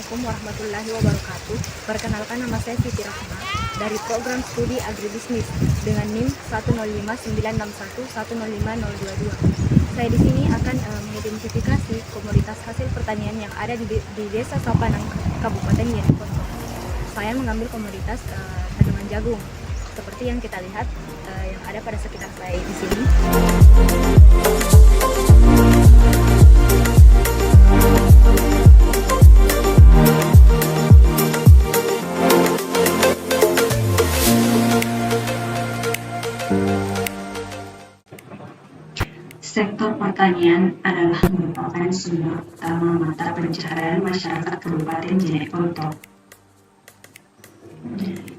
Assalamualaikum warahmatullahi wabarakatuh. Perkenalkan, nama saya Siti Rahma dari program studi agribisnis dengan NIM 1059611050022. Saya di sini akan mengidentifikasi komoditas hasil pertanian yang ada di Desa Sapanang, Kabupaten Yeneponto. Saya mengambil komoditas tanaman jagung seperti yang kita lihat yang ada pada sekitar saya di sini. Sektor pertanian adalah merupakan sumber utama mata pencaharian masyarakat Kabupaten Jeneponto.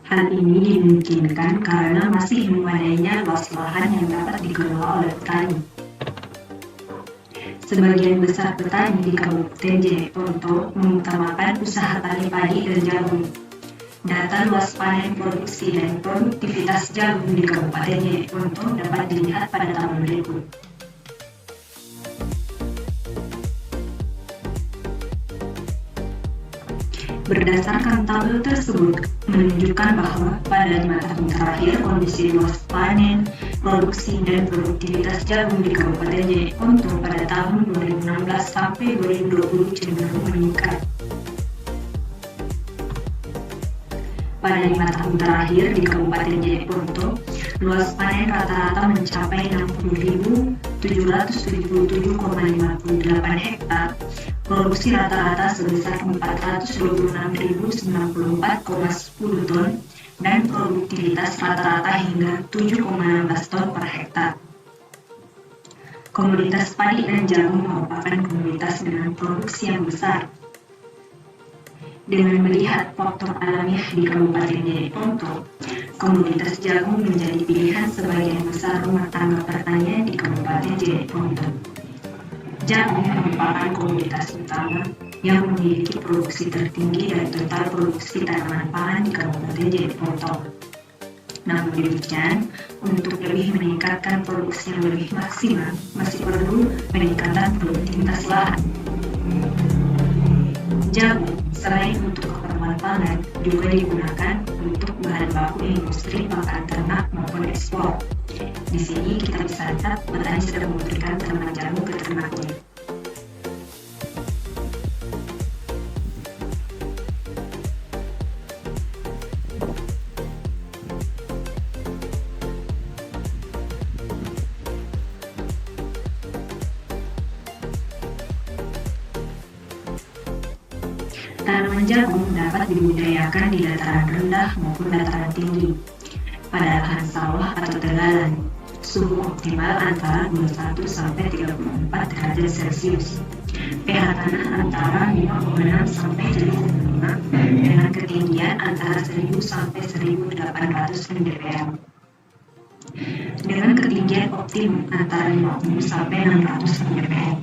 Hal ini dimungkinkan karena masih memadainya luas lahan yang dapat dikelola oleh petani. Sebagian besar petani di Kabupaten Jeneponto mengutamakan usaha tani padi dan jagung. Data luas panen produksi dan produktivitas jagung di Kabupaten Jeneponto dapat dilihat pada tabel berikut. Berdasarkan tabel tersebut, menunjukkan bahwa pada 5 tahun terakhir kondisi luas panen, produksi, dan produktivitas jagung di Kabupaten Jeneponto pada tahun 2016 sampai 2020 cenderung meningkat. Pada 5 tahun terakhir di Kabupaten Jeneponto, luas panen rata-rata mencapai 60.777,58 hektar, produksi rata-rata sebesar 426.094,10 ton, dan produktivitas rata-rata hingga 7,16 ton per hektar. Komoditas padi dan jagung merupakan komoditas dengan produksi yang besar. Dengan melihat faktor alamiah di Kabupaten Jeneponto, komoditas jagung menjadi pilihan sebagian besar rumah tangga pertanian di Kabupaten Jeneponto. Jagung merupakan komoditas utama yang memiliki produksi tertinggi dari total produksi tanaman pangan di Kabupaten Jeneponto. Namun demikian, untuk lebih meningkatkan produksi yang lebih maksimal, masih perlu peningkatan produktivitas lahan. Jagung selain untuk keperluan pangan juga digunakan untuk bahan baku industri pakan ternak maupun ekspor. Di sini kita bisa lihat petani sedang memberikan tanaman jagung ke ternaknya. Tanaman jagung dapat dibudidayakan di dataran rendah maupun dataran tinggi. Pada lahan sawah atau tegalan, suhu optimal antara 21 sampai 34 derajat Celcius. pH tanah antara 5,6 sampai 7,5 dengan ketinggian antara 1000 sampai 1800 mdpl. Dengan ketinggian optimum antara 50 sampai 600 mdpl.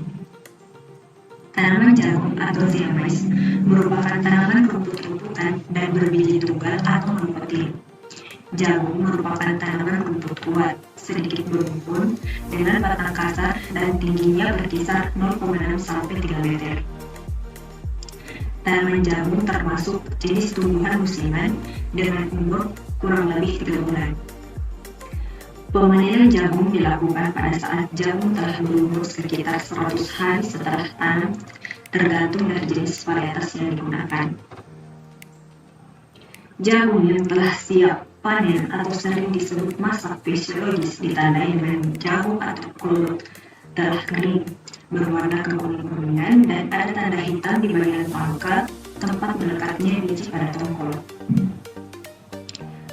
Tanaman jagung atau ziamais merupakan tanaman rumput-rumputan dan berbiji tunggal atau monokotil. Jagung merupakan tanaman rumput kuat, sedikit berumpun, dengan batang kasar dan tingginya berkisar 0,6 sampai 3 meter. Tanaman jagung termasuk jenis tumbuhan musiman dengan umur kurang lebih 3 bulan. Pemanenan jagung dilakukan pada saat jagung telah berumur sekitar 100 hari setelah tanam, tergantung dari jenis varietas yang digunakan. Jagung yang telah siap panen atau sering disebut masak fisiologis ditandai dengan jagung atau kolot telah kering, berwarna kekuning-kuningan, dan ada tanda hitam di bagian pangkal tempat melekatnya biji pada tongkol.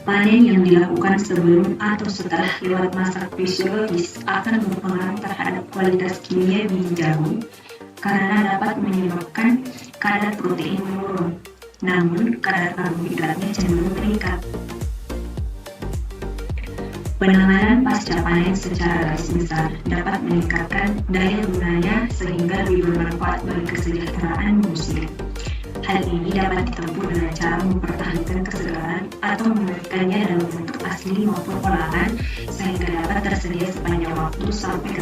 Panen yang dilakukan sebelum atau setelah lewat masak fisiologis akan berpengaruh terhadap kualitas kimia biji jagung karena dapat menyebabkan kadar protein menurun, namun kadar karbohidratnya cenderung meningkat. Penanganan pasca panen secara garis besar dapat meningkatkan daya gunanya sehingga lebih bermanfaat bagi kesejahteraan manusia. Hal ini dapat ditempuh dengan cara mempertahankan kesegaran atau memberikannya dalam bentuk asli maupun olahan sehingga dapat tersedia sepanjang waktu sampai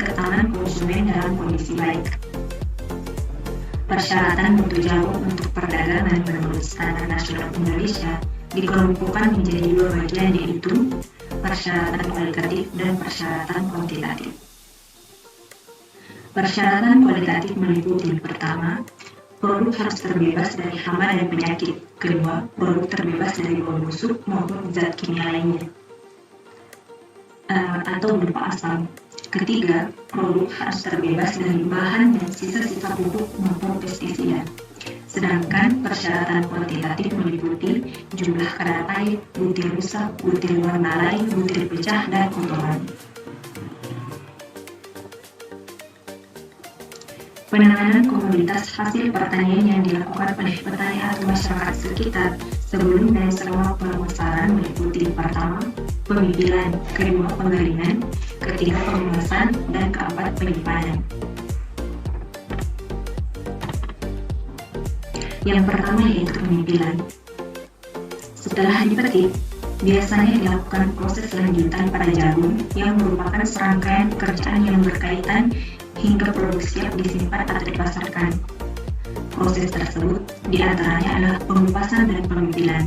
ke tangan konsumen dalam kondisi baik. Persyaratan mutu jagung untuk perdagangan menurut Standar Nasional Indonesia dikelompokkan menjadi dua bagian, yaitu persyaratan kualitatif dan persyaratan kuantitatif. Persyaratan kualitatif meliputi: pertama, produk harus terbebas dari hama dan penyakit. Kedua, produk terbebas dari bau busuk maupun zat kimia lainnya atau berupa asam. Ketiga, produk harus terbebas dari bahan dan sisa-sisa pupuk maupun pestisida. Sedangkan persyaratan kuantitatif meliputi jumlah kadar air, butir rusak, butir warna lain, butir pecah, dan kotoran. Penanganan komoditas hasil pertanian yang dilakukan oleh petani atau masyarakat sekitar sebelum dan selama pemasaran meliputi: pertama, pemipilan; kedua, penggaringan; ketiga, pengemasan; dan keempat, penyimpanan. Yang pertama yaitu pemipilan. Setelah dipetik, biasanya dilakukan proses lanjutan pada jagung yang merupakan serangkaian pekerjaan yang berkaitan hingga produk siap disimpan atau dipasarkan. Proses tersebut diantaranya adalah pengupasan dan pemipilan.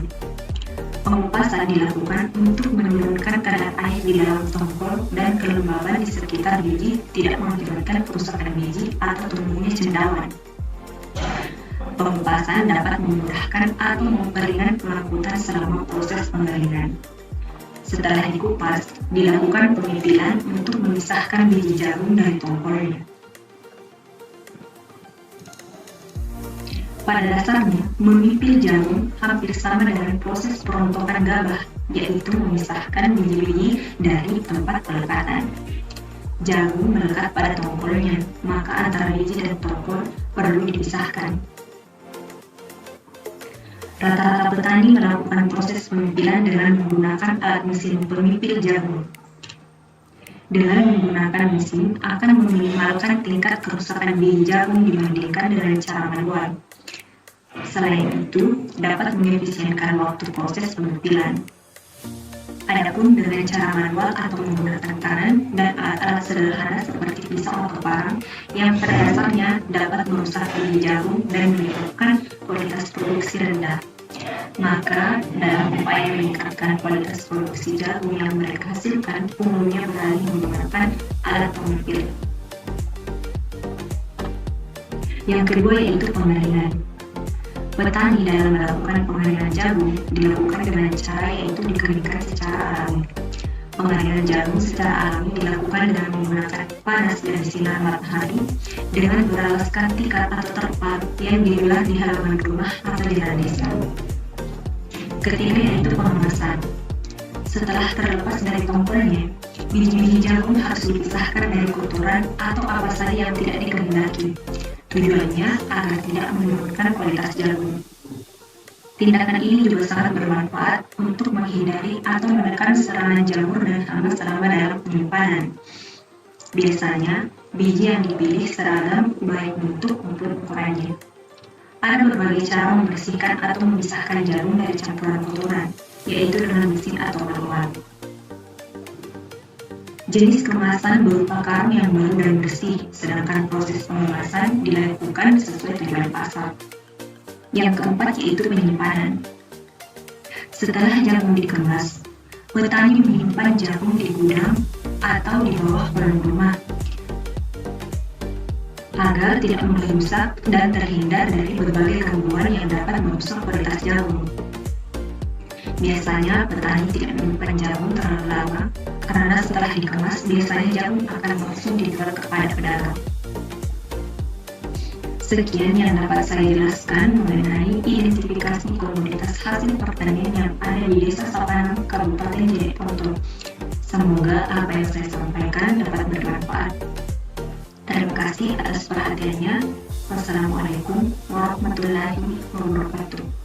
Pengupasan dilakukan untuk menurunkan kadar air di dalam tongkol dan kelembaban di sekitar biji, tidak mengakibatkan kerusakan biji atau tumbuhnya cendawan. Pengupasan dapat memudahkan atau memperingan pengangkutan selama proses penggaringan. Setelah dikupas, dilakukan pemipilan untuk memisahkan biji jagung dari tongkolnya. Pada dasarnya, memipil jagung hampir sama dengan proses perontokan gabah, yaitu memisahkan biji-biji dari tempat pelekatan. Jagung melekat pada tongkolnya, maka antara biji dan tongkol perlu dipisahkan. Rata-rata petani melakukan proses pemipilan dengan menggunakan alat mesin pemipil jagung. Dengan menggunakan mesin akan meminimalkan tingkat kerusakan biji jagung dibandingkan dengan cara manual. Selain itu, dapat mengefisienkan waktu proses pemipilan. Adapun dengan cara manual atau menggunakan tangan dan alat-alat sederhana seperti pisau atau parang yang pada dasarnya dapat merusak biji jagung dan menyebabkan kualitas produksi rendah. Maka, dalam upaya meningkatkan kualitas produksi jagung yang mereka hasilkan, umumnya beralih menggunakan alat pemipil. Yang kedua yaitu penggaringan. Petani dalam melakukan penggaringan jagung dilakukan dengan cara yaitu dikeringkan secara alami. Penggaringan jagung secara alami dilakukan dengan menggunakan panas dan sinar matahari dengan beralaskan tikar atau terpal yang dibelah di halaman rumah atau di desa. Ketiga yaitu pengemasan. Setelah terlepas dari tongkolnya, biji-biji jagung harus dipisahkan dari kotoran atau apa saja yang tidak dikehendaki. Tujuannya agar tidak menurunkan kualitas jagung. Tindakan ini juga sangat bermanfaat untuk menghindari atau menekan serangan jamur dan hama selama dalam penyimpanan. Biasanya, biji yang dipilih seragam baik bentuk maupun ukurannya. Ada berbagai cara membersihkan atau memisahkan jagung dari campuran kotoran, yaitu dengan mesin atau manual. Jenis kemasan berupa karung yang baru dan bersih, sedangkan proses pengemasan dilakukan sesuai tujuan pasar. Yang keempat yaitu penyimpanan. Setelah jagung dikemas, petani menyimpan jagung di gudang atau di bawah kolong rumah agar tidak mudah rusak dan terhindar dari berbagai gangguan yang dapat merusak kualitas jagung. Biasanya petani tidak menyimpan jagung terlalu lama karena setelah dikemas biasanya jagung akan langsung dijual kepada pedagang. Sekian yang dapat saya jelaskan mengenai identifikasi komoditas hasil pertanian yang ada di Desa Sapanang, Kabupaten Jeneponto. Semoga apa yang saya sampaikan dapat bermanfaat. Terima kasih atas perhatiannya. Wassalamualaikum warahmatullahi wabarakatuh.